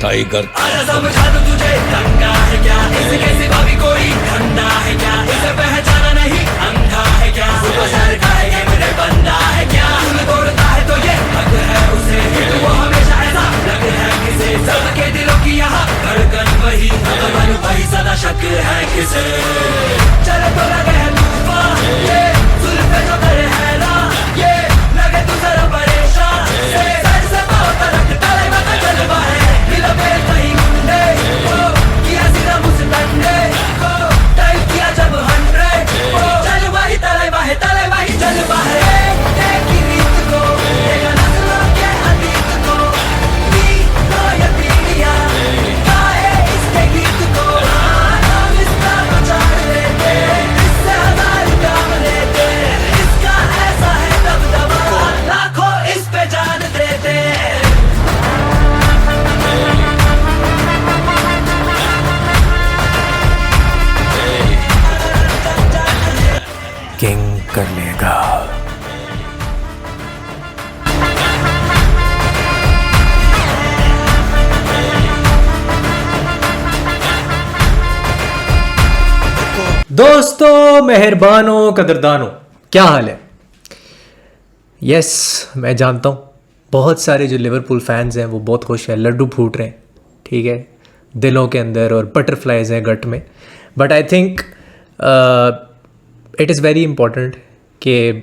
Tiger. आजा समझा दूं तुझे, दंगा है क्या इसके सिवा भी कोई धंधा है क्या, इसे पहचाना नहीं अंधा है क्या, सुपरस्टार का है ये मेरे बंदा है क्या, दिल तोड़ता है तो ये हक है उसे, हिट वो हमेशा ऐसा लग है किसे, सबके दिलों की यहाँ धड़कन वही, मन वही सदा शक है किसे, चले तो लगे है तूफान ये जुल्फे जो करे है ना ये, लगे तू जरा परेशान से सर से पाँव तक ताले में जलवा है, दिलों पे कहीं मुंडे ओ किया सीधा मुझसे ओ टाइप किया जब 100 ओ जलवा ही तलवा ही जलवा है, एक ही रीत को देखा नस्लों के अतीत को, पीढ़ियों या पीढ़ियाँ गाए इसके गीत को, हम इसका प्रचार लेते, इससे हज़ार काम लेते, इसका ऐसा है दबदबा लाखों इस पे जान देते। किंग कर लेगा। दोस्तों, मेहरबानों, कदरदानों, क्या हाल है? यस, मैं जानता हूँ बहुत सारे जो लिवरपूल फैंस हैं वो बहुत खुश हैं, लड्डू फूट रहे हैं, ठीक है, दिलों के अंदर और बटरफ्लाइज हैं गट में। But I think it is very important कि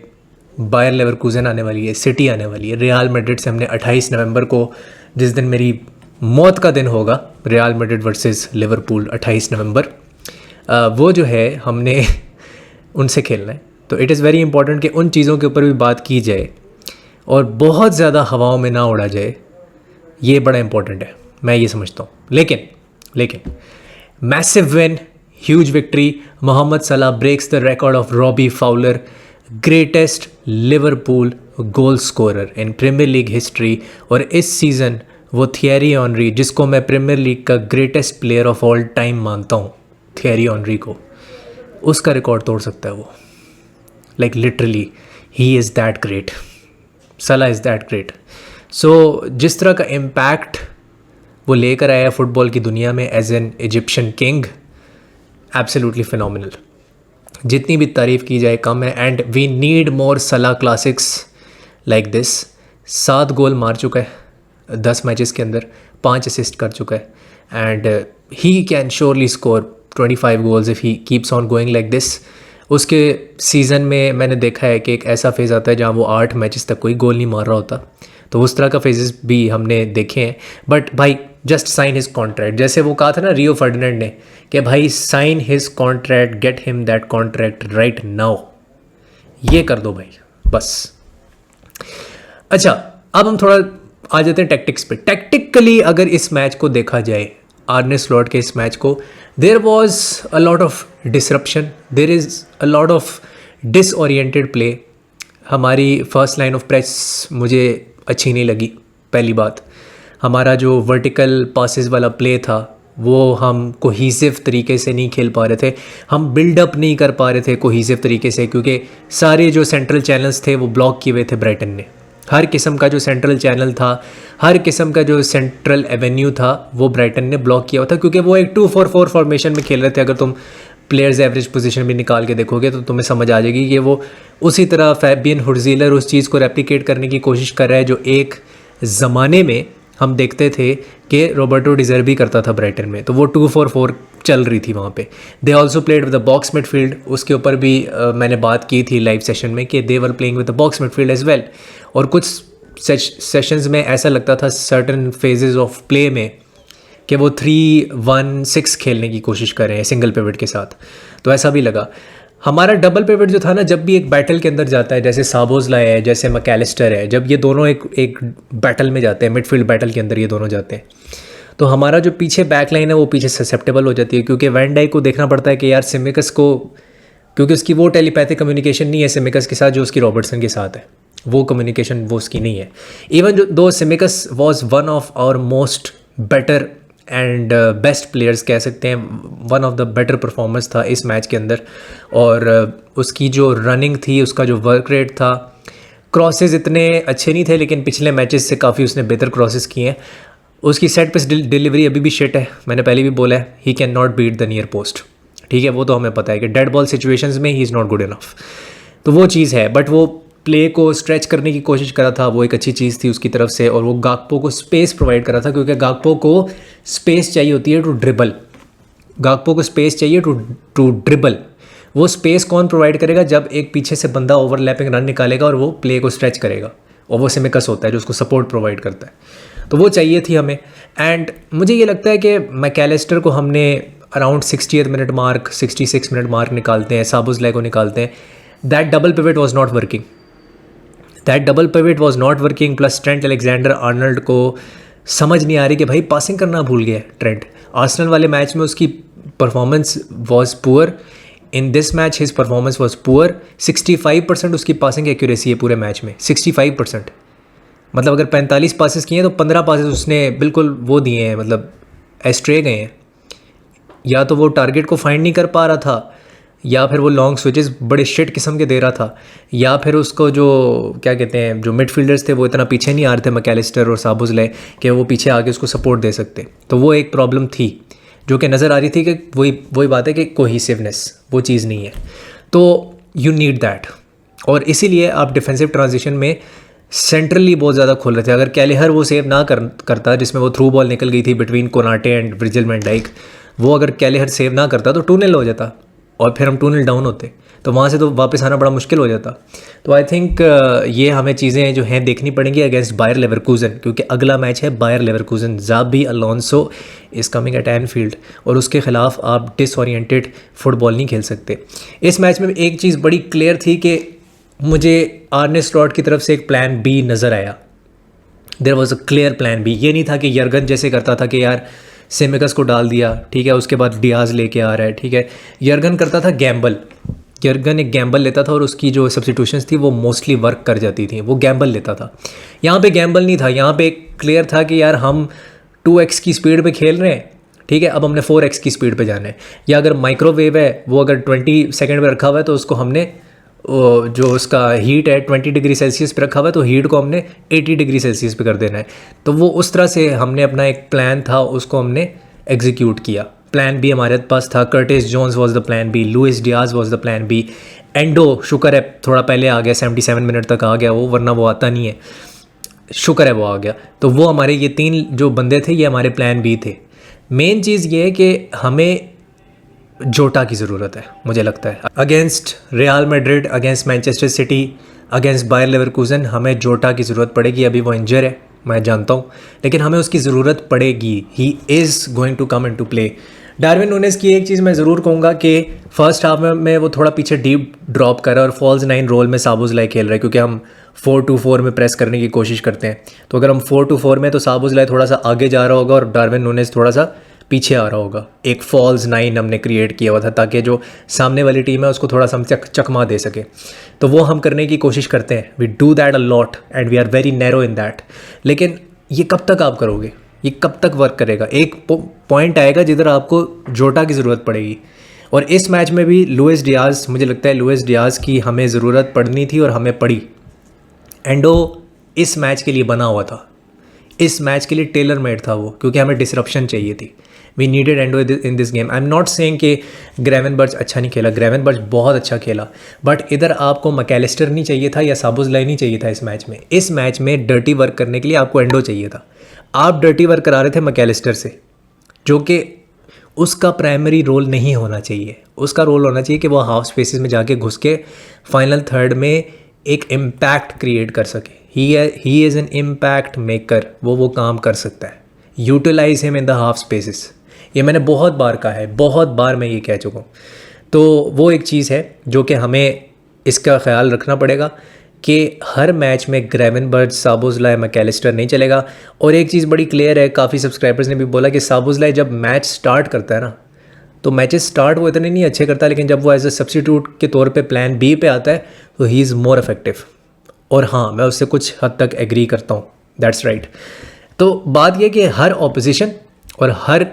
बायर लेवरकूज़न आने वाली है, सिटी आने वाली है, रियल मैड्रिड से हमने 28 नवंबर को, जिस दिन मेरी मौत का दिन होगा, रियल मैड्रिड वर्सेस लिवरपूल 28 नवंबर, वो जो है हमने उनसे खेलना है। तो इट इज़ वेरी इंपॉर्टेंट कि उन चीज़ों के ऊपर भी बात की जाए और बहुत ज़्यादा हवाओं में ना उड़ा जाए, ये बड़ा इंपॉर्टेंट है, मैं ये समझता हूँ। लेकिन massive win, huge victory, Mohamed Salah breaks the record of Robbie Fowler, greatest Liverpool goal scorer in Premier League history, और इस सीज़न वो थियरी ऑनरी, जिसको मैं प्रीमियर लीग का greatest player of all time मानता हूँ, थियरी ऑनरी को, उसका रिकॉर्ड तोड़ सकता है वो। Like literally he is that great, सलाह इज़ दैट ग्रेट। सो जिस तरह का इम्पैक्ट वो लेकर आया फुटबॉल की दुनिया में as an Egyptian king, absolutely phenomenal. जितनी भी तारीफ़ की जाए कम है, एंड वी नीड मोर सलाह क्लासिक्स लाइक दिस। 7 गोल मार चुका है 10 मैचेस के अंदर, 5 असिस्ट कर चुका है, and he can surely score 25 goals if he keeps on going like this. उसके सीज़न में मैंने देखा है कि एक ऐसा फेज़ आता है जहाँ वो 8 मैचेस तक कोई गोल नहीं मार रहा होता, तो उस तरह का फेजेस भी हमने देखे हैं। बट भाई जस्ट साइन हिज कॉन्ट्रैक्ट, जैसे वो कहा था ना रियो फर्डिनेंड ने कि भाई sign his contract, get him that contract right now, ये कर दो भाई बस। अच्छा, अब हम थोड़ा आ जाते हैं टैक्टिक्स पे। टैक्टिकली अगर इस मैच को देखा जाए, आर्ने स्लॉट के इस मैच को, there was a lot of disruption, there is a lot of disoriented play. हमारी फर्स्ट लाइन ऑफ प्रेस मुझे अच्छी नहीं लगी। पहली बात, हमारा जो वर्टिकल पासेस वाला प्ले था वो हम कोहीसिव तरीके से नहीं खेल पा रहे थे, हम बिल्डअप नहीं कर पा रहे थे कोहीसिव तरीके से, क्योंकि सारे जो सेंट्रल चैनल्स थे वो ब्लॉक किए हुए थे ब्राइटन ने। हर किस्म का जो सेंट्रल चैनल था, हर किस्म का जो सेंट्रल एवेन्यू था, वो ब्राइटन ने ब्लॉक किया हुआ था, क्योंकि वो एक 2-4-4 फॉर्मेशन में खेल रहे थे। अगर तुम प्लेयर्स एवरेज पोजीशन भी निकाल के देखोगे तो तुम्हें समझ आ जाएगी कि वो उसी तरह फैबियन हुर्ज़िलर उस चीज़ को रेप्लिकेट करने की कोशिश कर रहा है जो एक ज़माने में हम देखते थे कि रॉबर्टो डिज़र्बी करता था ब्राइटन में। तो वो 2-4-4 चल रही थी वहाँ पे। They also played with the box midfield, उसके ऊपर भी मैंने बात की थी लाइव सेशन में कि they were playing with the box midfield as well. और कुछ सेशंस में ऐसा लगता था सर्टन फेजेस ऑफ प्ले में कि वो 3-1-6 खेलने की कोशिश कर रहे हैं सिंगल पिवट के साथ, तो ऐसा भी लगा। हमारा डबल पिवट जो था ना, जब भी एक बैटल के अंदर जाता है, जैसे साबोज़लाय है, जैसे मैकैलिस्टर है, जब ये दोनों एक बैटल में जाते हैं, मिडफील्ड बैटल के अंदर ये दोनों जाते हैं, तो हमारा जो पीछे बैक लाइन है वो पीछे ससेप्टेबल हो जाती है, क्योंकि वैन डाइक को देखना पड़ता है कि यार सिमिकस को, क्योंकि उसकी वो टेलीपैथिक कम्युनिकेशन नहीं है सिमिकस के साथ जो उसकी रॉबर्टसन के साथ है, वो कम्युनिकेशन वो उसकी नहीं है। Even though Tsimikas was one of our most better and best players कह सकते हैं, one of the better performance था इस मैच के अंदर, और उसकी जो रनिंग थी, उसका जो वर्क रेट था, क्रॉसेस इतने अच्छे नहीं थे लेकिन पिछले मैचेस से काफ़ी उसने बेहतर क्रॉसेस किए हैं। उसकी सेट पे डिलीवरी अभी भी शिट है, मैंने पहले भी बोला है, he can not beat the near post, ठीक है, वो तो हमें पता है कि डेड बॉल सिचुएशंस में he is not good enough, तो वो चीज़ है। बट वो प्ले को स्ट्रेच करने की कोशिश करा था, वो एक अच्छी चीज़ थी उसकी तरफ से, और वो गाकपो को स्पेस प्रोवाइड करा था, क्योंकि गाकपो को स्पेस चाहिए होती है टू ड्रिबल, गाकपो को स्पेस चाहिए टू ड्रिबल। वो स्पेस कौन प्रोवाइड करेगा? जब एक पीछे से बंदा ओवरलैपिंग रन निकालेगा और वो प्ले को स्ट्रेच करेगा, और वो सिमिकस होता है जो उसको सपोर्ट प्रोवाइड करता है, तो वो चाहिए थी हमें। एंड मुझे ये लगता है कि मैकैलिस्टर को हमने around 60th minute mark, 66 minute mark निकालते हैं, साबुज़लाई को निकालते हैं, that double pivot was not working, plus Trent Alexander Arnold को समझ नहीं आ रही कि भाई पासिंग करना भूल गया है ट्रेंट। आर्सेनल वाले मैच में उसकी performance was poor, in this match his performance was poor. 65% उसकी पासिंग एक्यूरेसी है पूरे मैच में, 65%, मतलब अगर 45 पासेस किए हैं तो 15 पासेस उसने बिल्कुल वो दिए हैं, मतलब एस्ट्रे गए हैं, या तो वो टारगेट को फाइंड नहीं कर पा रहा था, या फिर वो लॉन्ग स्विचेस बड़े शिट किस्म के दे रहा था, या फिर उसको जो क्या कहते हैं जो मिडफील्डर्स थे वो इतना पीछे नहीं आ रहे थे मैकैलिस्टर और साबुज़लाई कि वो पीछे आके उसको सपोर्ट दे सकते, तो वो एक प्रॉब्लम थी जो कि नज़र आ रही थी कि वही बात है कि कोहिसिवनेस वो चीज़ नहीं है, तो यू नीड दैट। और इसीलिए आप डिफेंसिव ट्रांजिशन में सेंट्रली बहुत ज़्यादा खोल रहे थे। अगर कैलेहर वो सेव ना करता जिसमें वो थ्रू बॉल निकल गई थी between Konate and Virgil van Dijk, वो अगर कैलेहर सेव ना करता तो 2-0 हो जाता, और फिर हम 2-0 डाउन होते, तो वहाँ से तो वापस आना बड़ा मुश्किल हो जाता। तो आई थिंक ये हमें चीज़ें जो हैं देखनी पड़ेंगी अगेंस्ट बायर लेवरकूजन, क्योंकि अगला मैच है Bayer Leverkusen, Xabi Alonso is coming at Anfield, और उसके ख़िलाफ़ आप डिसओरिएंटेड फुटबॉल नहीं खेल सकते। इस मैच में एक चीज़ बड़ी क्लियर थी कि मुझे आर्ने स्लॉट की तरफ से एक प्लान बी नज़र आया, there was a clear plan B. ये नहीं था कि यर्गन जैसे करता था कि यार सिमिकस को डाल दिया, ठीक है, उसके बाद डियाज लेके आ रहा है, ठीक है, यर्गन करता था गैम्बल, यर्गन एक गैम्बल लेता था और उसकी जो सब्स्टिट्यूशंस थी वो मोस्टली वर्क कर जाती थी, वो गैम्बल लेता था। यहाँ पे गैम्बल नहीं था, यहाँ पे एक क्लियर था कि यार हम 2x की स्पीड पे खेल रहे हैं, ठीक है, अब हमने 4x की स्पीड पे जाना है, या अगर माइक्रोवेव है वो अगर 20 सेकेंड पे रखा हुआ है तो उसको हमने जो उसका हीट है 20 डिग्री सेल्सियस पे रखा हुआ है तो हीट को हमने 80 डिग्री सेल्सियस पे कर देना है। तो वो उस तरह से हमने अपना एक प्लान था उसको हमने एग्जीक्यूट किया। प्लान बी हमारे पास था, Curtis Jones was the plan B, Luis Diaz was the plan B, Endo शुक्र है थोड़ा पहले आ गया, 77 मिनट तक आ गया वो, वरना वो आता नहीं है, शुक्र है वो आ गया। तो वो हमारे ये 3 जो बंदे थे ये हमारे प्लान बी थे। मेन चीज़ ये है कि हमें जोटा की ज़रूरत है, मुझे लगता है against Real Madrid, against Manchester City, against Bayer Leverkusen हमें जोटा की ज़रूरत पड़ेगी। अभी वो इंजर है मैं जानता हूँ, लेकिन हमें उसकी ज़रूरत पड़ेगी, he is going to come in to play. Darwin Nunez की एक चीज़ मैं ज़रूर कहूँगा कि फर्स्ट हाफ में वो थोड़ा पीछे डीप ड्रॉप कर रहा है और फॉल्स 9 रोल में साबुज़लाई खेल रहा है, क्योंकि हम 4-2-4 में प्रेस करने की कोशिश करते हैं। तो अगर हम 4-2-4 में तो साबुज़लाई थोड़ा सा आगे जा रहा होगा और डार्विन नूनेज़ थोड़ा सा पीछे आ रहा होगा। एक फॉल्स 9 हमने क्रिएट किया हुआ था ताकि जो सामने वाली टीम है उसको थोड़ा सा हम चकमा दे सके, तो वो हम करने की कोशिश करते हैं। We do that a lot and we are very narrow in that. लेकिन ये कब तक आप करोगे, ये कब तक वर्क करेगा? एक पॉइंट आएगा जिधर आपको जोटा की ज़रूरत पड़ेगी, और इस मैच में भी लुइस डियाज, मुझे लगता है लुइस डियाज की हमें ज़रूरत पड़नी थी और हमें पड़ी। एंडो इस मैच के लिए बना हुआ था, इस मैच के लिए टेलर मेड था वो, क्योंकि हमें डिसरप्शन चाहिए थी। We needed Endo in this game. I am not saying कि ग्रेवेनबर्च अच्छा नहीं खेला, ग्रेवेनबर्च बहुत अच्छा खेला, बट इधर आपको मैकैलिस्टर नहीं चाहिए था या साबुज़लाई नहीं चाहिए था इस मैच में। इस मैच में डर्टी वर्क करने के लिए आपको एंडो चाहिए था। आप डर्टी वर्क करा रहे थे मैकैलिस्टर से, जो कि उसका प्राइमरी रोल नहीं होना चाहिए। उसका रोल होना चाहिए कि वो हाफ स्पेसेस में जाके घुस के फाइनल थर्ड में एक इम्पैक्ट क्रिएट कर सके। He is an impact maker, वो काम कर सकता है। Utilise him in the half spaces, ये मैंने बहुत बार कहा है, बहुत बार मैं ये कह चुका हूँ। तो वो एक चीज़ है जो कि हमें इसका ख्याल रखना पड़ेगा कि हर मैच में ग्रेवेनबर्च, साबुज़लाई, मैकैलिस्टर नहीं चलेगा। और एक चीज़ बड़ी क्लियर है, काफ़ी सब्सक्राइबर्स ने भी बोला कि साबुज़लाई जब मैच स्टार्ट करता है ना, तो मैचेस स्टार्ट वो इतने नहीं अच्छे करता, लेकिन जब वो एज ए सब्स्टिट्यूट के तौर पे प्लान बी पे आता है तो ही इज़ मोर इफेक्टिव। और हाँ, मैं उससे कुछ हद तक एग्री करता हूँ, दैट्स राइट। तो बात यह कि हर ऑपोजिशन और हर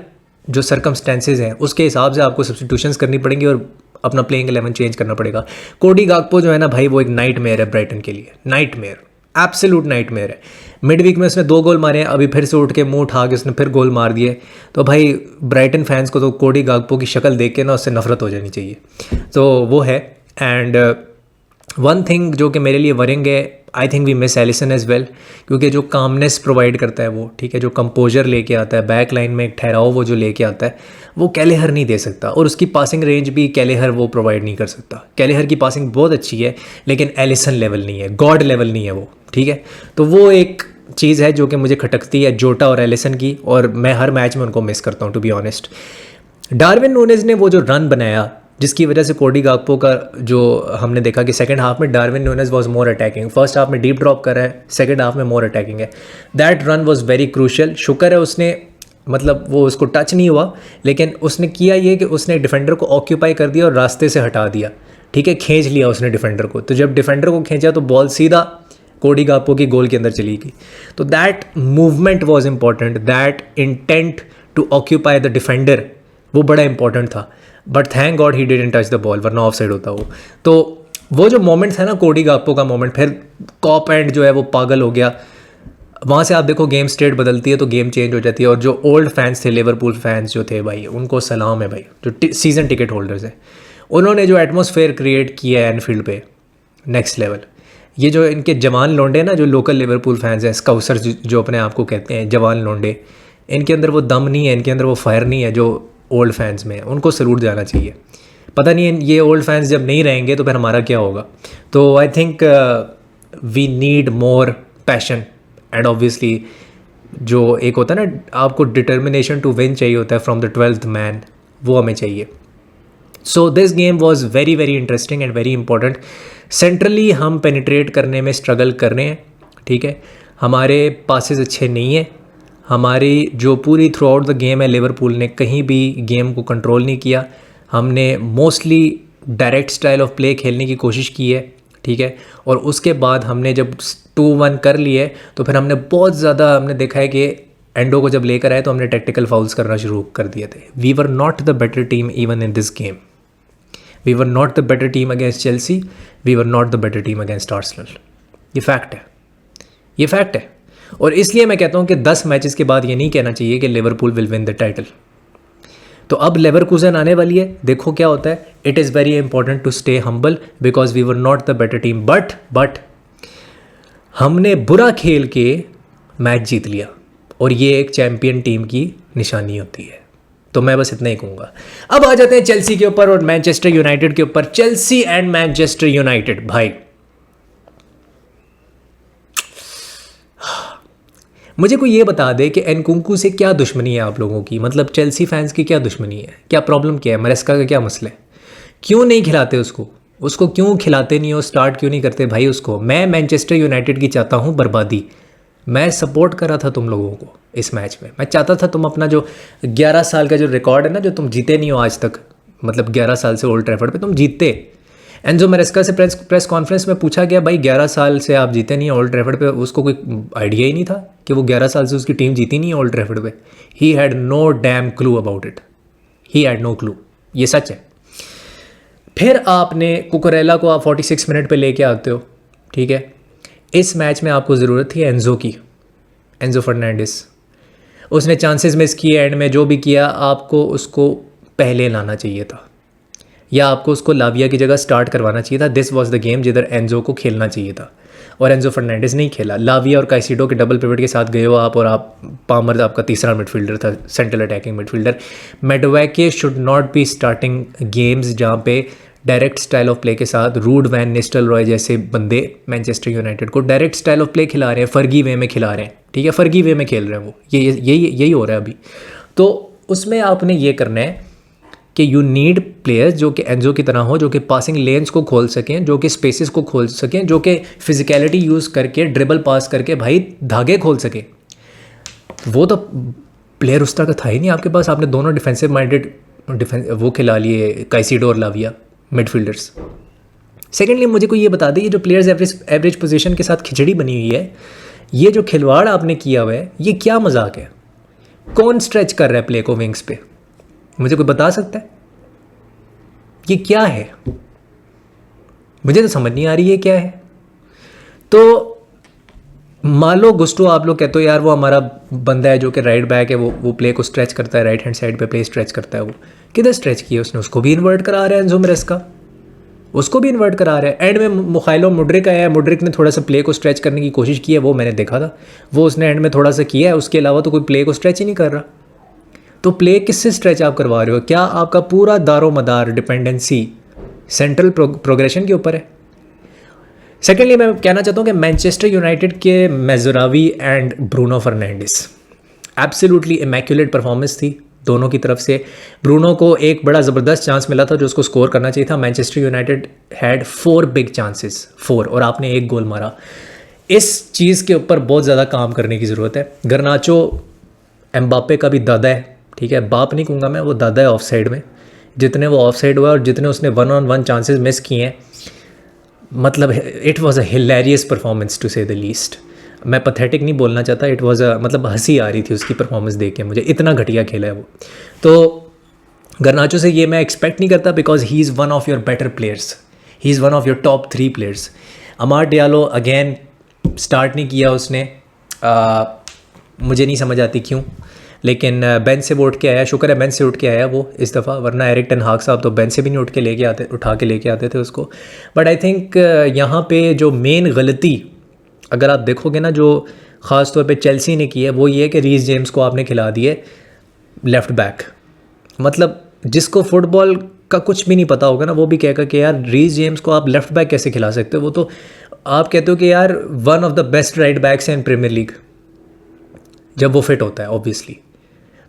जो सर्कमस्टेंसेज हैं उसके हिसाब से आपको सब्स्टिट्यूशंस करनी पड़ेंगी और अपना प्लेइंग 11 चेंज करना पड़ेगा। कोडी गाकपो जो है ना भाई, वो एक नाइटमेयर है ब्राइटन के लिए, नाइटमेयर, एब्सोल्यूट नाइटमेयर है। मिड वीक में उसने 2 गोल मारे हैं, अभी फिर से उठ के मुंह उठा के उसने फिर गोल मार दिए। तो भाई ब्राइटन फैंस को तो कोडी गाकपो की शक्ल देख के ना उससे नफरत हो जानी चाहिए। तो वो है। एंड वन थिंग जो कि मेरे लिए वरिंग है, I think we miss Alisson as well, क्योंकि जो कामनेस प्रोवाइड करता है वो, ठीक है, जो कंपोजर लेके आता है बैक लाइन में, एक ठहराव वो जो लेके आता है, वो कैलेहर नहीं दे सकता। और उसकी पासिंग रेंज भी कैलेहर वो प्रोवाइड नहीं कर सकता। कैलेहर की पासिंग बहुत अच्छी है लेकिन एलिसन लेवल नहीं है, गॉड लेवल नहीं है वो, ठीक है। तो वो एक चीज़ है जो कि मुझे खटकती है जोटा और एलिसन की, और मैं हर मैच में उनको मिस करता हूँ to be honest. Darwin Nunez ने वो जो रन बनाया जिसकी वजह से कोडी गाकपो का जो हमने देखा कि सेकंड हाफ में Darwin Nunez was more attacking, first half में डीप ड्रॉप कर रहा है, सेकंड हाफ में मोर अटैकिंग है। That run was very crucial. शुक्र है उसने, मतलब वो उसको टच नहीं हुआ, लेकिन उसने किया ये कि उसने डिफेंडर को ऑक्यूपाई कर दिया और रास्ते से हटा दिया, ठीक है, खींच लिया उसने डिफेंडर को। तो जब डिफेंडर को खींचा तो बॉल सीधा कोडी गाकपो की गोल के अंदर चली गई। तो that movement was important, that intent to occupy the defender वो बड़ा इंपॉर्टेंट था। But thank god he didn't touch the ball, वरना ऑफ साइड होता वो। तो वो जो मोमेंट था ना कोडी गाकपो का मोमेंट, फिर कॉप एंड जो है वो पागल हो गया। वहाँ से आप देखो गेम स्टेट बदलती है तो गेम चेंज हो जाती है। और जो ओल्ड फैंस थे, लिवरपूल फैंस जो थे भाई, उनको सलाम है भाई, जो सीजन टिकट होल्डर्स हैं, उन्होंने जो एटमॉस्फेयर क्रिएट किया है एनफील्ड पे, नेक्स्ट लेवल। ये जो इनके जवान लोंडे ना, जो लोकल लिवरपूल फैंस हैं, स्काउसर जो अपने आप को कहते हैं जवान लोंडे, इनके अंदर वो दम नहीं है, इनके अंदर वो फायर नहीं है जो ओल्ड फैंस में है। उनको सलूट जाना चाहिए। पता नहीं ये ओल्ड फैंस जब नहीं रहेंगे तो फिर हमारा क्या होगा। तो I think we need more passion and obviously जो एक होता है ना, आपको डिटर्मिनेशन टू विन चाहिए होता है फ्रॉम द 12th मैन, वो हमें चाहिए। So this game was very very interesting and very important. Centrally हम पेनिट्रेट करने में स्ट्रगल कर रहे हैं, ठीक है, हमारे पासेस अच्छे नहीं हैं। हमारी जो पूरी थ्रू आउट द गेम है, लिवरपूल ने कहीं भी गेम को कंट्रोल नहीं किया। हमने mostly direct style of play खेलने की कोशिश की है, ठीक है। और उसके बाद हमने जब 2-1 कर लिए तो फिर हमने बहुत ज़्यादा हमने देखा है कि एंडो को जब लेकर आए तो हमने टेक्टिकल फाउल्स करना शुरू कर दिए थे। We were not the better team even in this game. We were not the better team against Chelsea, we were not the better team against Arsenal. ये फैक्ट है, ये फैक्ट है। और इसलिए मैं कहता हूँ कि 10 मैचेस के बाद ये नहीं कहना चाहिए कि Liverpool will win the title. तो अब लेवरकूजन आने वाली है, देखो क्या होता है। It is very important to stay humble because we were not the better team, but हमने बुरा खेल के मैच जीत लिया और ये एक चैंपियन टीम की निशानी होती है। तो मैं बस इतना ही कहूँगा। अब आ जाते हैं चेल्सी के ऊपर और मैनचेस्टर यूनाइटेड के ऊपर। चेल्सी एंड मैनचेस्टर यूनाइटेड, भाई मुझे कोई ये बता दे कि एनकुंकू से क्या दुश्मनी है आप लोगों की, मतलब चेल्सी फैंस की क्या दुश्मनी है, क्या प्रॉब्लम क्या है, मरेस्का का क्या मसला है, क्यों नहीं खिलाते उसको क्यों खिलाते नहीं हो, स्टार्ट क्यों नहीं करते भाई उसको। मैं मैनचेस्टर यूनाइटेड की चाहता हूँ बर्बादी। मैं सपोर्ट कर रहा था तुम लोगों को इस मैच में। मैं चाहता था तुम अपना जो 11 साल का जो रिकॉर्ड है ना, जो तुम जीते नहीं हो आज तक, मतलब 11 साल से ओल्ड ट्रैफर्ड पे तुम जीतते। एंजो मरेस्का से प्रेस कॉन्फ्रेंस में पूछा गया, भाई 11 साल से आप जीते नहीं ओल्ड ट्रैफर्ड पे, उसको कोई आइडिया ही नहीं था कि वो 11 साल से उसकी टीम जीती नहीं है ओल्ड ट्रैफर्ड पे। He had no damn clue about it, he had no clue, ये सच है। फिर आपने कुकुरेला को आप 46 मिनट पे लेके आते हो, ठीक है। इस मैच में आपको ज़रूरत थी एंजो की, एंजो फर्नांडिस। उसने चांसेस मिस किए एंड में, जो भी किया आपको उसको पहले लाना चाहिए था, या आपको उसको लाविया की जगह स्टार्ट करवाना चाहिए था। दिस वाज द गेम जिधर एंजो को खेलना चाहिए था और एंजो फर्नांडिस नहीं खेला। लाविया और काइसिडो के डबल पिवट के साथ गए हो आप, और आप पामर आपका तीसरा मिडफील्डर था, central attacking midfielder. Madueke should not be starting games जहाँ पे डायरेक्ट स्टाइल ऑफ प्ले के साथ रूड वैन निस्टलरॉय जैसे बंदे मैनचेस्टर यूनाइटेड को डायरेक्ट स्टाइल ऑफ प्ले खिला रहे हैं, फर्गी वे में खिला रहे हैं, ठीक है, फर्गी वे में खेल रहे हैं वो। यही हो रहा है अभी। तो उसमें आपने ये करना है कि यू नीड प्लेयर्स जो कि एंजो की तरह हो, जो कि पासिंग लेन्स को खोल सकें, जो कि स्पेसेस को खोल सकें, जो कि फिजिकलिटी यूज़ करके ड्रिबल पास करके भाई धागे खोल सके। वो तो प्लेयर उस तरह का था ही नहीं आपके पास। आपने दोनों डिफेंसिव माइंडेड वो खिला लिए, काइसिडो और लाविया मिडफील्डर्स। सेकेंडली मुझे कोई ये बता दें, ये जो प्लेयर्स एवरेज पोजीशन के साथ खिचड़ी बनी हुई है, ये जो खिलवाड़ आपने किया हुआ है, ये क्या मजाक है। कौन स्ट्रेच कर रहा है प्ले को विंग्स पे, मुझे कोई बता सकता है ये क्या है। मुझे तो समझ नहीं आ रही है क्या है। तो मान लो गुस्टो आप लोग कहते हो यार वो हमारा बंदा है जो कि राइट बैक है, वो प्ले को स्ट्रेच करता है, राइट हैंड साइड पे प्ले स्ट्रेच करता है, वो किधर स्ट्रेच किया उसने? उसको भी इन्वर्ट करा रहा है एंजो मैरेस्का, उसको भी इन्वर्ट करा रहा है। एंड में मुखाइलो मुड्रिक आया है, मुड्रिक ने थोड़ा सा प्ले को स्ट्रेच करने की कोशिश की है, वो मैंने देखा था, वो उसने एंड में थोड़ा सा किया है, उसके अलावा तो कोई प्ले को स्ट्रेच ही नहीं कर रहा। तो प्ले किससे स्ट्रेच आप करवा रहे हो? क्या आपका पूरा दारो मदार डिपेंडेंसी सेंट्रल प्रोग्रेशन के ऊपर है? सेकेंडली मैं कहना चाहता हूँ कि मैनचेस्टर यूनाइटेड के Mazraoui and Bruno Fernandes absolutely immaculate performance थी दोनों की तरफ से। ब्रूनो को एक बड़ा ज़बरदस्त चांस मिला था जो उसको स्कोर करना चाहिए था। Manchester United had 4 big chances, 4, और आपने एक गोल मारा। इस चीज़ के ऊपर बहुत ज़्यादा काम करने की ज़रूरत है। गर्नाचो एम्बापे का भी दादा है, ठीक है, बाप नहीं कहूँगा मैं, वो दादा है ऑफ साइड में। जितने वो ऑफ साइड हुआ और जितने उसने 1-on-1 चांसेस मिस किए हैं, मतलब it was a hilarious performance to say the least. मैं पथेटिक नहीं बोलना चाहता, इट वॉज़ अ, मतलब हंसी आ रही थी उसकी परफॉर्मेंस देख के मुझे, इतना घटिया खेला है वो। तो गर्नाचो से ये मैं एक्सपेक्ट नहीं करता because he is one of your better players, he is one of your top 3 players. Amad Diallo again start नहीं किया उसने, मुझे नहीं समझ आती क्यों, लेकिन बेंच से वो उठ के आया, शुक्र है बेंच से उठ के आया वो इस दफ़ा, वरना एरिक टेन हाग साहब तो बेंच से भी नहीं उठा के लेके आते थे उसको। बट आई थिंक यहाँ पे जो मेन गलती अगर आप देखोगे ना, जो ख़ास तौर पे चेल्सी ने की है, वो ये है कि रीस जेम्स को आपने खिला दिए लेफ़्ट बैक। मतलब जिसको फुटबॉल का कुछ भी नहीं पता होगा ना, वो भी कहेगा कि यार रीस जेम्स को आप लेफ़्ट बैक कैसे खिला सकते हो? वो तो आप कहते हो कि यार one of the best right backs हैं इन प्रीमियर लीग, जब वो फिट होता है ऑब्वियसली।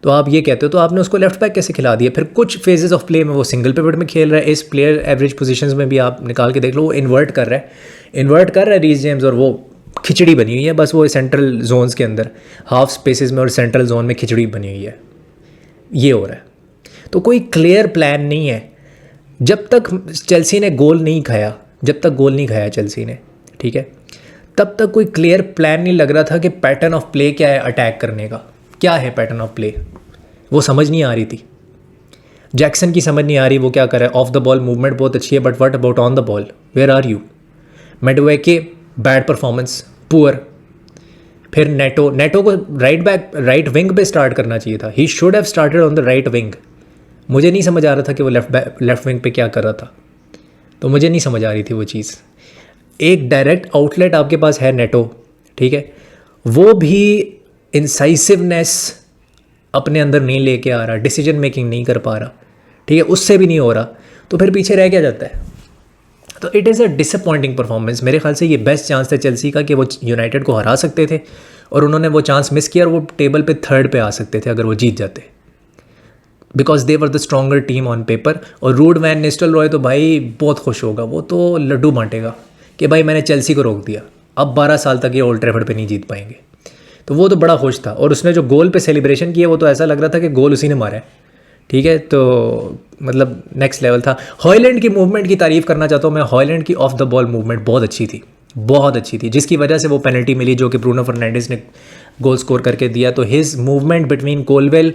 तो आप ये कहते हो, तो आपने उसको लेफ्ट बैक कैसे खिला दिया? फिर कुछ फेजेस ऑफ प्ले में वो सिंगल पिवट में खेल रहा है, इस प्लेयर एवरेज पोजीशंस में भी आप निकाल के देख लो, वो इन्वर्ट कर रहा है रीस जेम्स, और वो खिचड़ी बनी हुई है बस वो सेंट्रल जोन्स के अंदर, हाफ स्पेसेस में और सेंट्रल जोन में खिचड़ी बनी हुई है, ये हो रहा है। तो कोई क्लियर प्लान नहीं है। जब तक चेल्सी ने गोल नहीं खाया चेल्सी ने, ठीक है, तब तक कोई क्लियर प्लान नहीं लग रहा था कि पैटर्न ऑफ प्ले क्या है अटैक करने का, क्या है पैटर्न ऑफ प्ले, वो समझ नहीं आ रही थी। जैक्सन की समझ नहीं आ रही वो क्या कर रहा है। ऑफ द बॉल मूवमेंट बहुत अच्छी है, but what about on the ball, where are you? Madueke bad performance, poor. फिर नेटो को राइट विंग पे स्टार्ट करना चाहिए था, he should have started on the right wing. मुझे नहीं समझ आ रहा था कि वो लेफ्ट विंग पे क्या कर रहा था, तो मुझे नहीं समझ आ रही थी वो चीज़। एक डायरेक्ट आउटलेट आपके पास है नेटो, ठीक है, वो भी इंसाइसिवनेस अपने अंदर नहीं लेके आ रहा, डिसीजन मेकिंग नहीं कर पा रहा, ठीक है, उससे भी नहीं हो रहा, तो फिर पीछे रह क्या जाता है? तो it is a disappointing performance. मेरे ख्याल से ये बेस्ट चांस था चेल्सी का कि वो यूनाइटेड को हरा सकते थे, और उन्होंने वो चांस मिस किया, और वो टेबल पे 3rd पे आ सकते थे अगर वो जीत जाते, because they were the stronger team on paper. और रूड वैन निस्टेलरॉय तो भाई बहुत खुश होगा, वो तो लड्डू बांटेगा कि भाई मैंने चेल्सी को रोक दिया, अब 12 साल तक ये ओल्ड ट्रैफर्ड पे नहीं जीत पाएंगे। तो वो तो बड़ा खुश था, और उसने जो गोल पे सेलिब्रेशन किया वो तो ऐसा लग रहा था कि गोल उसी ने मारा है, ठीक है, तो मतलब नेक्स्ट लेवल था। हॉयलैंड की मूवमेंट की तारीफ़ करना चाहता हूँ मैं। हॉयलैंड की ऑफ द बॉल मूवमेंट बहुत अच्छी थी, जिसकी वजह से वो पेनल्टी मिली जो कि ब्रूनो फर्नांडिस ने गोल स्कोर करके दिया। तो his movement between Colwill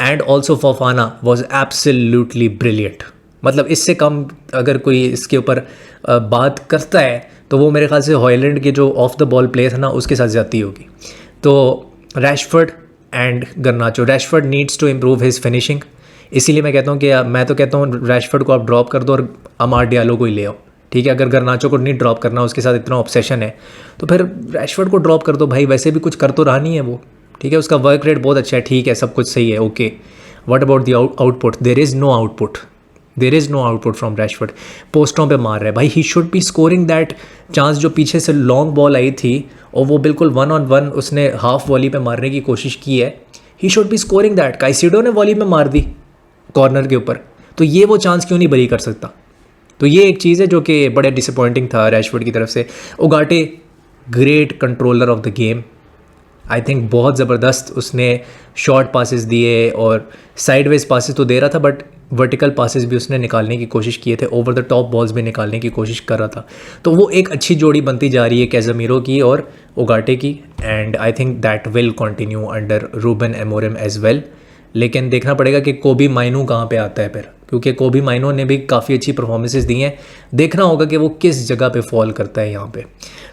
and also Fofana was absolutely brilliant. मतलब इससे कम अगर कोई इसके ऊपर बात करता है तो वो मेरे ख्याल से हॉयलैंड के जो ऑफ द बॉल प्ले था ना उसके साथ ज़्यादती होगी। तो Rashford and Garnacho, Rashford needs to improve his finishing, इसीलिए मैं कहता हूँ कि मैं तो कहता हूँ रैशफोर्ड को आप ड्रॉप कर दो और अमाड डियालो को ही ले आओ, ठीक है। अगर गर्नाचो को नहीं ड्रॉप करना, उसके साथ इतना ऑब्सेशन है, तो फिर रैशफोर्ड को ड्रॉप कर दो भाई, वैसे भी कुछ कर तो रहा नहीं है वो, ठीक है। उसका वर्क रेट बहुत अच्छा है, ठीक है, सब कुछ सही है, okay. What about the output? There is no output from Rashford. पोस्टों पे मार रहा है भाई, he should be scoring that chance जो पीछे से लॉन्ग बॉल आई थी और वो बिल्कुल 1-on-1 उसने हाफ वॉली पे मारने की कोशिश की है, he should be scoring that. Caicedo ने वॉली में मार दी कॉर्नर के ऊपर, तो ये वो चांस क्यों नहीं बरी कर सकता? तो ये एक चीज़ है जो कि बड़े डिसअपॉइंटिंग था रैशफोर्ड की तरफ से। उगाटे great controller of the game, I think बहुत ज़बरदस्त उसने शॉर्ट पासेस दिए और साइडवेज पासेस तो दे रहा था, बट वर्टिकल पासेस भी उसने निकालने की कोशिश किए थे, ओवर द टॉप बॉल्स भी निकालने की कोशिश कर रहा था। तो वो एक अच्छी जोड़ी बनती जा रही है कैज़मीरो की और उगाटे की, and I think that will continue under Ruben Amorim as well. लेकिन देखना पड़ेगा कि कोबी माइनू कहाँ पे आता है फिर, क्योंकि कोबी माइनू ने भी काफ़ी अच्छी परफॉर्मेंसेस दी हैं, देखना होगा कि वो किस जगह पे फॉल करता है यहाँ पे।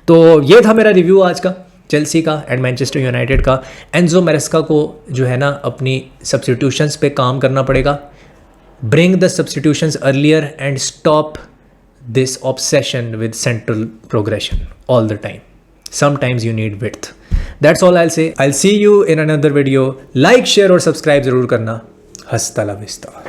तो ये था मेरा रिव्यू आज का, चेल्सी का एंड मैनचेस्टर यूनाइटेड का। एंजो मैरेस्का को जो है ना अपनी सब्स्टिट्यूशंस पे काम करना पड़ेगा। Bring the substitutions earlier and stop this obsession with central progression all the time. Sometimes you need width. That's all I'll say. I'll see you in another video. Like, share और subscribe ज़रूर करना। हस्ता ला vista.